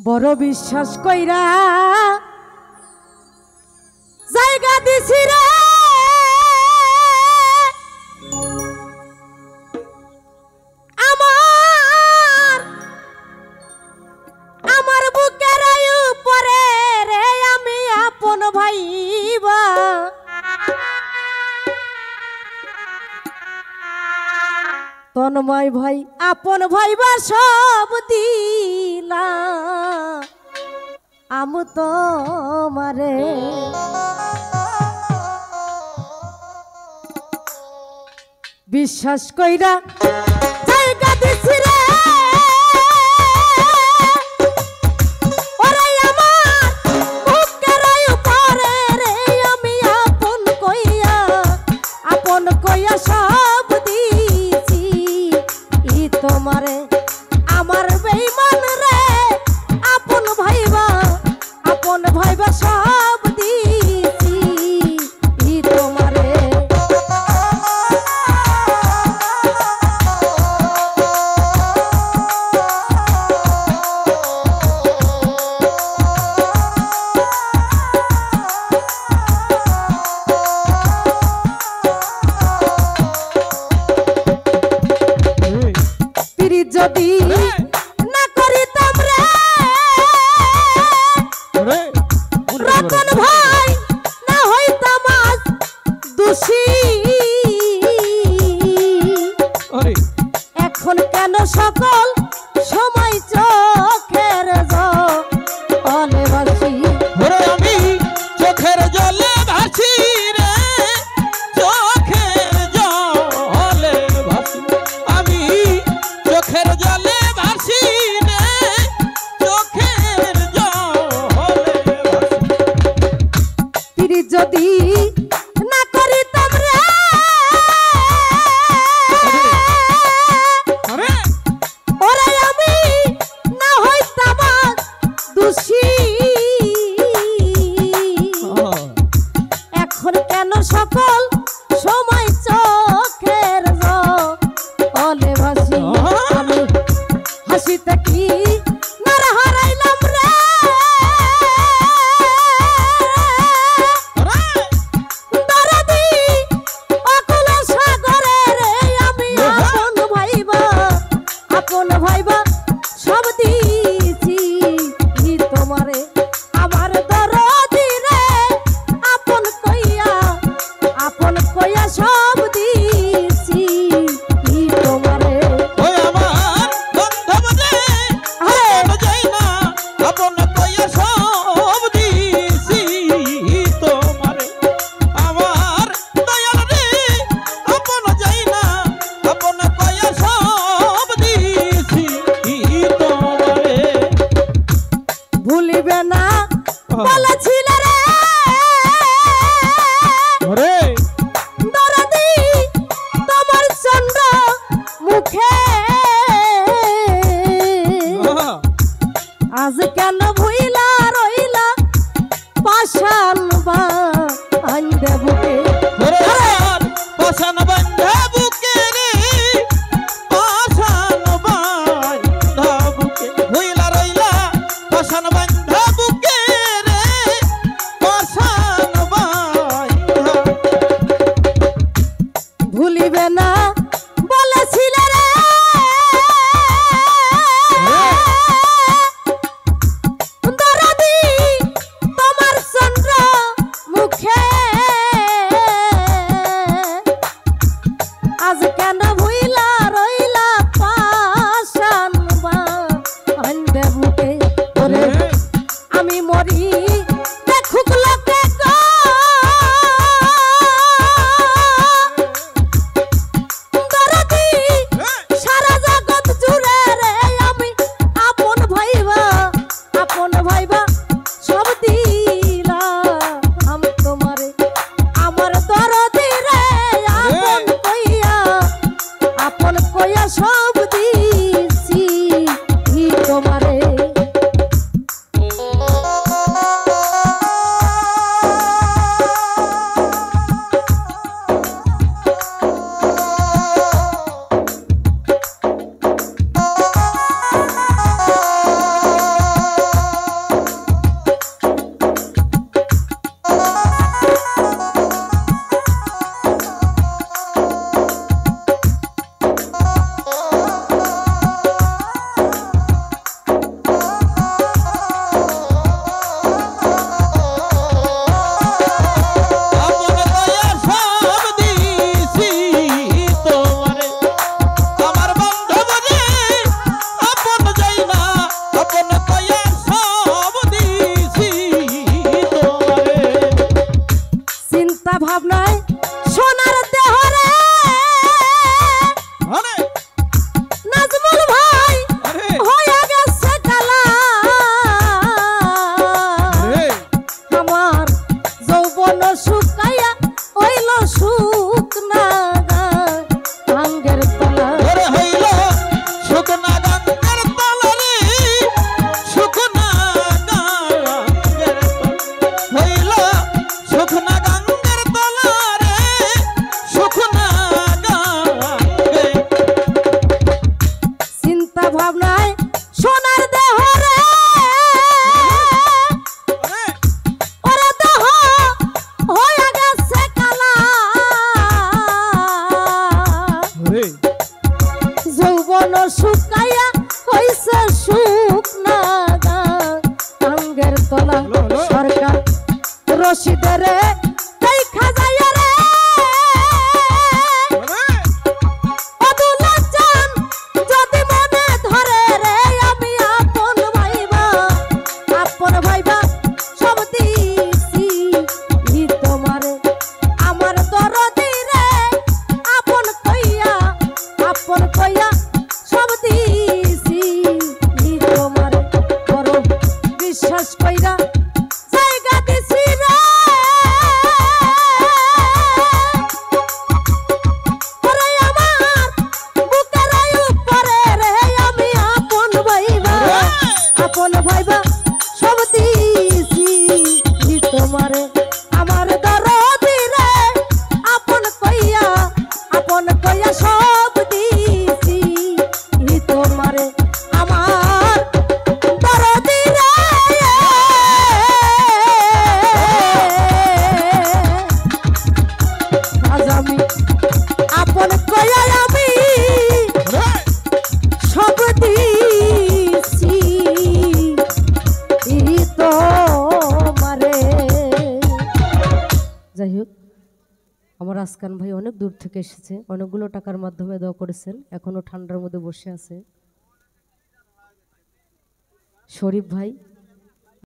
বড় বিশ্বাস কইরা জায়গা দিছি রে আমার বুকের উপরে রে আমি আপন ভাইবা তন্ময় ভাই আপন ভাইবা সব দিলা আমু তোমারে বিশ্বাস কইরা জায়গা দিছি রে সব দিছি তোমারে আমার বেঈমান রে আপন ভাইবা সব দিছি তোমারে যদি না করিতাম রে রতন ভাই না হইতাম আজ দোষী এখন কেন সকল সময় চোখের জলে ভাসি আমি চোখের জলে ভাসি রে চোখের জলে ভাসি আমি চোখের জলে ভাসি রে চোখের জলে ভাসি যদি না করিতাম রে ওরে আমি না হইতাম দোষী এখন কেন সকল সময় চোখের জলে ভাসি আমি হাসিতে কি নারা হারাইলাম রে দরদি অকুল সাগরে রে আমি আপন ভাইবা সব দিছি তোমারে আমার দরদি রে আপন কইয়া সব দিছি তোমারে ওই আমার বন্ধব রে আপন যাই না আপন কইয়া সব দিছি তোমারে আমার দয়াল রে আপন যাই না আপন কইয়া সব দিছি তোমারে ভুলিবে না বলেছিল রে দরদি তোমার চন্দ্র মুখে আজ কেন ভুইলা রইলা পাশান বান্ধে বুকে পাশান বান্ধে বুকে রে পাশান বান্ধে বুকে ভুইলা রইলা পাশান বান্ধে বুকে রে পাশান বান্ধে ভুলিবে না বলেছিল রে দরদি তোমার চন্দ্র মুখে আজ কেন ভুইলা রইলা পাশান বান্ধে বুকে ওরে আমি মরি দেখুক লোকে সোনার দেহরে আরে নাজমুল ভাই আরে হয়ে গেছে কালা আরে আমার যৌবন শুকাইয়া হইল শুকনা আঙ্গের তলা ওরে হইল শুকনা গাঙ্গের তলারে শুকনা গাঙ্গের হইল শুকনা গাঙ্গের তলারে শুকনা গাঙ্গে চিন্তা ভাবনায় সোনার দেহরে আরে ওরে দেহ হয়ে গেছে কালা আরে যৌবন শুকাইয়া হইছে শুকনা আঙ্গের তলা লো, লো। সরকার রশিদের তাই খাজাইয়া রে আরে অদুলা চান যদি মনে ধরে রে আমি আপন ভাইবা সব দিছি ই তোমারে আমার দরদি রে আপন কইয়া সব দিছি ই তোমারে বড় বিশ্বাস কইরা জায়গা দিছি রে ওরে আমার বুকের উপরে রে আমি আপন ভাইবা সব দিছি ই তোমারে আমার দরদি রে আপন কইয়া সব দিছি ই তোমারে আমার দরদি রে আজ আমি আপন কইয়া আমি আরে সব দিছি ই তোমারে। যাই হোক আমার আসকান ভাই অনেক দূর থেকে এসেছে, অনেকগুলো টাকার মাধ্যমে দোয়া করেছেন, এখনো ঠান্ডার মধ্যে বসে আছে। শরীফ ভাই